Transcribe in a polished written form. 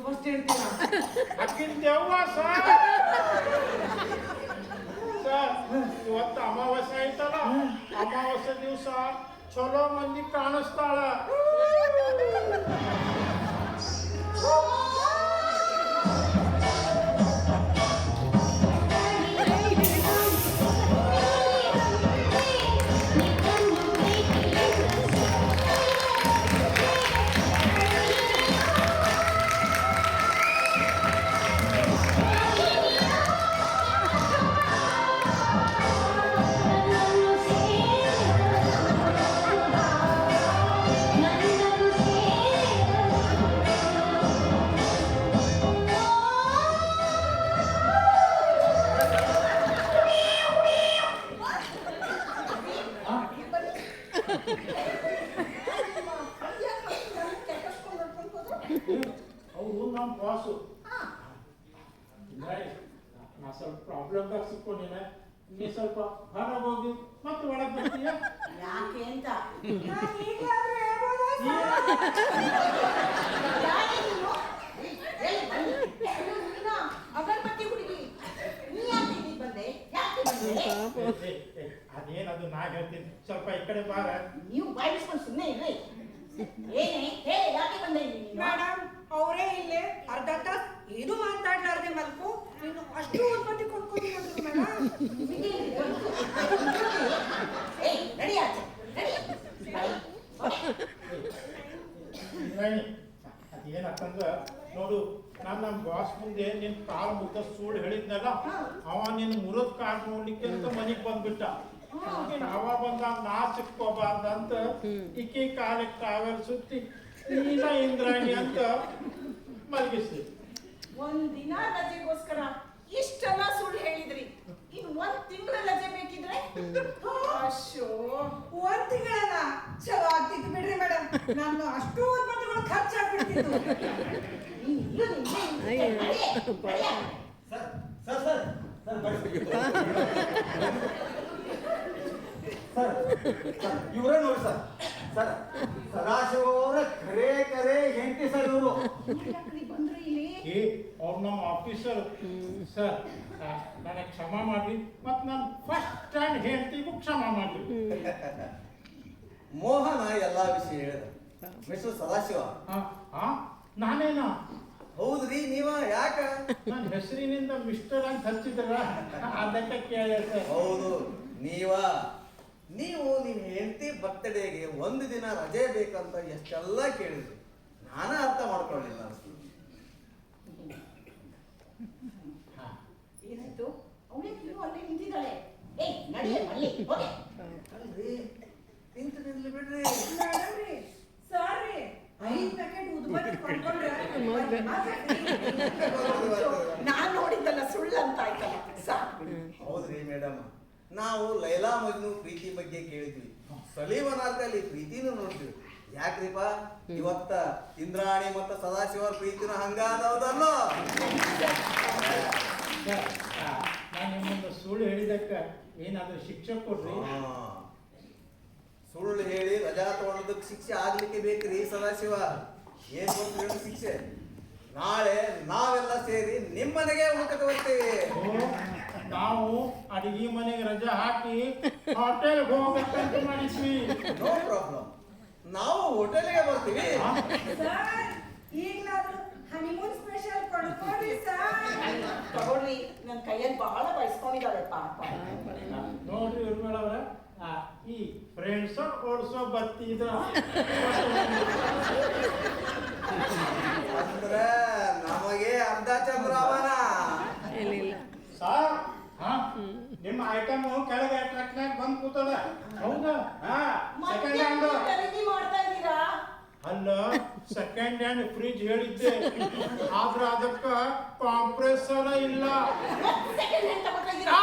First ಹೇಳ್ತೀರಾ? ಅಕ್ಕಿನ ದೆವ್ವ ಸರ್. ಸರ್ ಇವತ್ತು ಅಮಾವಾಸ್ಯೆ ಐತಲ್ಲ, ಅಮಾವಾಸ್ಯೆ ದಿವಸ ಚಲೋ ಮಂದಿ ಕಾಣಿಸ್ತಾಳ. ಅವರು ನಮ್ಮ ಬಾಸು. ನಾ ಸ್ವಲ್ಪ ಪ್ರಾಬ್ಲಮ್ದಾಗ ಸಿಕ್ಕೊಂಡಿನ, ನೀ ಸ್ವಲ್ಪ ಹೊರಗೆ ಹೋಗಿ ಮತ್ತೆ ಒಳಗೆ ಬರ್ತೀಯ? ಯಾಕೆ ಅಂತ ಅಗರಬತ್ತಿ ಹುಡುಗಿ ನೀ ಯಾಕೆ ಇಲ್ಲಿ ಬಂದೆ? ಯಾಕೆ ಬಂದೆ? ಅದೇನದು ನಾ ಹೇಳ್ತೀನಿ, ಸ್ವಲ್ಪ ಈ ಕಡೆ ಬಾರ. ನೀವು ಬಾಯಿಸ್ಕೊಂಡು ಸುಮ್ಮನೆ ಇರ್ರಿ. ಏನೇ ಹೇಳಿ, ಯಾಕೆ ಬಂದೆ ನೀನು? ಮೇಡಮ್ ಅವರೇ ಇಲ್ಲೇ ಅರ್ಧ ತಾಸ್ ಏನು ಮಾತಾಡ್ಲಾರ್ದೆ ಮಲ್ಕು ನೀನು ಅಷ್ಟು ಉತ್ಪತ್ತಿ ಕೊಟ್ಕೊಂಡಿದ್ರು ಮೇಡಮ್. ಏಯ್ ನಡಿ ಆಚೆ ನಡಿ. ಅದೇನಂತಂದ್ರ ನೋಡು, ನಾನು ನಮ್ಮ ಬಾಸ್ ಮುಂದೆ ನಿನ್ ಕಾಲ್ ಮುದ್ದ ಸುಳ್ಳು ಹೇಳಿದ್ನಲ್ಲ, ಅವ ನಿನ್ ಮುರಿದ ಕಾಲ್ ನೋಡ್ಲಿಕ್ಕೆ ಅಂತ ಮನೆಗ್ ಬಂದ್ಬಿಟ್ಟ. ಅವ ಬಂದಾಗ ನಾ ಸಿಕ್ಕೋಬಾರ್ದಂತ ಇಕ್ಕಿ ಕಾಲಿಗೆ ಟ್ರಾವೆಲ್ ಸುತ್ತಿ ನೀನ ಇಂದ್ರಾಣಿ ಅಂತ ಮಲಗಿಸ್ಲಿ. ಒಂದಿನ ರಜೆಗೋಸ್ಕರ ಇಷ್ಟೆಲ್ಲ ಸುಳ್ಳು ಹೇಳಿದ್ರಿ, ಇನ್ 1 ತಿಂಗಳ ರಜೆ ಬೇಕಿದ್ರೆ? ಅಶೋ 1 ತಿಂಗಳಲ್ಲ, ಚಲೋ ಆಗ್ತಿತ್ತು ಬಿಡ್ರಿ ಮೇಡಮ್. ನಾನು ಅಷ್ಟು ಉತ್ಪತ್ತಿಗಳು ಖರ್ಚಾಗ್ಬಿಡ್ತಿತ್ತು. ಇವರೇ ನೋಡಿ ಸರ್. ಸರ್ ಸದಾಶಿವ ಅವರ ಕರೆ ಹೆಂಡತಿ ಸರ್ ಇವರು. ಬಂದ್ರೆ ಇಲ್ಲಿ ಅವ್ರು ನಮ್ಮ ಆಫೀಸರ್ ಸರ್. ನನಗೆ ಕ್ಷಮ ಮಾಡ್ರಿ, ಮತ್ತು ನಾನು ಫಸ್ಟ್ ಟೈಮ್ ಹೇಳ್ತೀವಿ ಕ್ಷಮ ಮಾಡ್ರಿ. ಮೋಹನ ಎಲ್ಲಾ ವಿಷಯ ಹೇಳಿದ. ಮಿಸ್ಟರ್ ಸದಾಶಿವ. ನಾನೇನಾ? ಹೌದ್ರಿ, ನೀವ ಯಾಕ? ನನ್ನ ಹೆಸರಿನಿಂದ ಮಿಸ್ಟರ್ ಅಂತ ಹಚ್ಚಿದ್ರ, ಅದಕ್ಕೆ ಕೇಳಿದೆ ಸರ್. ಹೌದು, ನೀವು ನಿಮ್ಮ ಹೆಂಡತಿ ಬರ್ತಡೇಗೆ 1 ದಿನ ರಜೆ ಬೇಕಂತ ಎಷ್ಟೆಲ್ಲ ಕೇಳಿದ್ರಿ. ನಾನ ಅರ್ಥ ಮಾಡ್ಕೊಳ್ಳಿಲ್ಲ. ಏನಾಯ್ತು? ಅವಳೇ ಅಲ್ಲೇ ನಿಂತಿದ್ದಾಳೆ. ಏಯ್ ನಡಿ ಅಲ್ಲಿ ಹೋಗಿ. ಅಲ್ರಿ, ನಿಂತು ನಿಲ್ಲಿ ಬಿಡ್ರಿ. ಮೇಡಮ್ ರೀ, ಸಾರಿ 5 ಪ್ಯಾಕೆಟ್ ಉತ್ಪತ್ತಿ ಕೊಂಡ್ಕೊಂಡ್ರೆ ನಾನ್ ನೋಡಿದ್ದಲ್ಲ ಸುಳ್ಳು ಅಂತ ಆಯ್ತಲ್ಲ. ಸಾಕು. ಹೌದ್ರಿ ಮೇಡಮ್, ನಾವು ಲೈಲಾ ಮಜ್ನು ಪ್ರೀತಿ ಬಗ್ಗೆ ಕೇಳಿದ್ವಿ, ಸಲೀಮನಾಥಲ್ಲಿ ಪ್ರೀತಿನೂ ನೋಡ್ತೀವಿ. ಯಾಕ್ರಿಪ ಇವತ್ತ ಇಂದ್ರಾಣಿ ಮತ್ತು ಸದಾಶಿವರ ಪ್ರೀತಿನ ಹಂಗಾದವದಲ್ಲೋ? ನಾನು ನಿಮ್ಮೊಂದು ಸುಳ್ಳು ಹೇಳಿದಕ್ಕ ಏನಾದ್ರೂ ಶಿಕ್ಷೆ ಕೊಡ್ರಿ? ಸುಳ್ಳು ಹೇಳಿ ರಜಾ ತಗೊಳ್ಳೋದಕ್ಕೆ ಶಿಕ್ಷೆ ಆಗ್ಲಿಕ್ಕೆ ಬೇಕ್ರಿ ಸದಾಶಿವ. ಏನ್ ಗೊತ್ತಿರೋ ಶಿಕ್ಷೆ? ನಾಳೆ ನಾವೆಲ್ಲ ಸೇರಿ ನಿಮ್ಮನೆಗೆ ಊಟಕ್ಕೆ ಬರ್ತೀವಿ. ನಾವು ಅಡಿಗೆ ಮನೆಗೆ ರಜಾ ಹಾಕಿ ಹೋಟೆಲ್ ಹೋಗ್ಬೇಕಂತ ಮಾಡಿದ್ವಿ. ನೋ ಪ್ರಾಬ್ಲಮ್, ನಾವು ಹೋಟೆಲ್ಗೆ ಬರ್ತೀವಿ. ಸರ್ ಈಗಲಾದ್ರೂ ಹನಿಮೂನ್ ಸ್ಪೆಷಲ್ ಕೊಡ್ಕೊಡ್ರಿ ಸರ್. ತಗೊಳ್ರಿ, ನನ್ನ ಕೈಯಲ್ಲಿ ಬಹಳ ಬಯಸ್ಕೊಂಡಿದ್ದಾಳೆ ಪಾಪ. ನೋಡ್ರಿ ಉರ್ಮಿಳವ್ರ, ಈ ಫ್ರೆಂಡ್ಸ್ ಓಡಿಸೋ ಬರ್ತಿದ್ರ ಅಂದ್ರೆ ನಮಗೆ ಅರ್ಧ ಚಂದ್ರಾವನ. ಸರ್, ನಿಮ್ಮ ಐಟಮ್ ಕೆಳಗೆ ಟ್ರಕ್ನಾಗ ಬಂದ್ ಕೂತದ. ಹೌದಾ? ಸೆಕೆಂಡ್ ಹ್ಯಾಂಡ್ ಖರೀದಿ ಮಾಡ್ತಾ ಇದ್ದೀರಾ? ಅಲ್ಲ, ಸೆಕೆಂಡ್ ಹ್ಯಾಂಡ್ ಫ್ರಿಜ್ ಹೇಳಿದ್ದೆ, ಆದ್ರ ಅದಕ್ಕ ಕಾಂಪ್ರೆಸರ್ ಇಲ್ಲ. ಸೆಕೆಂಡ್ ಹ್ಯಾಂಡ್ ತಗೋತಾ ಇದ್ದೀರಾ?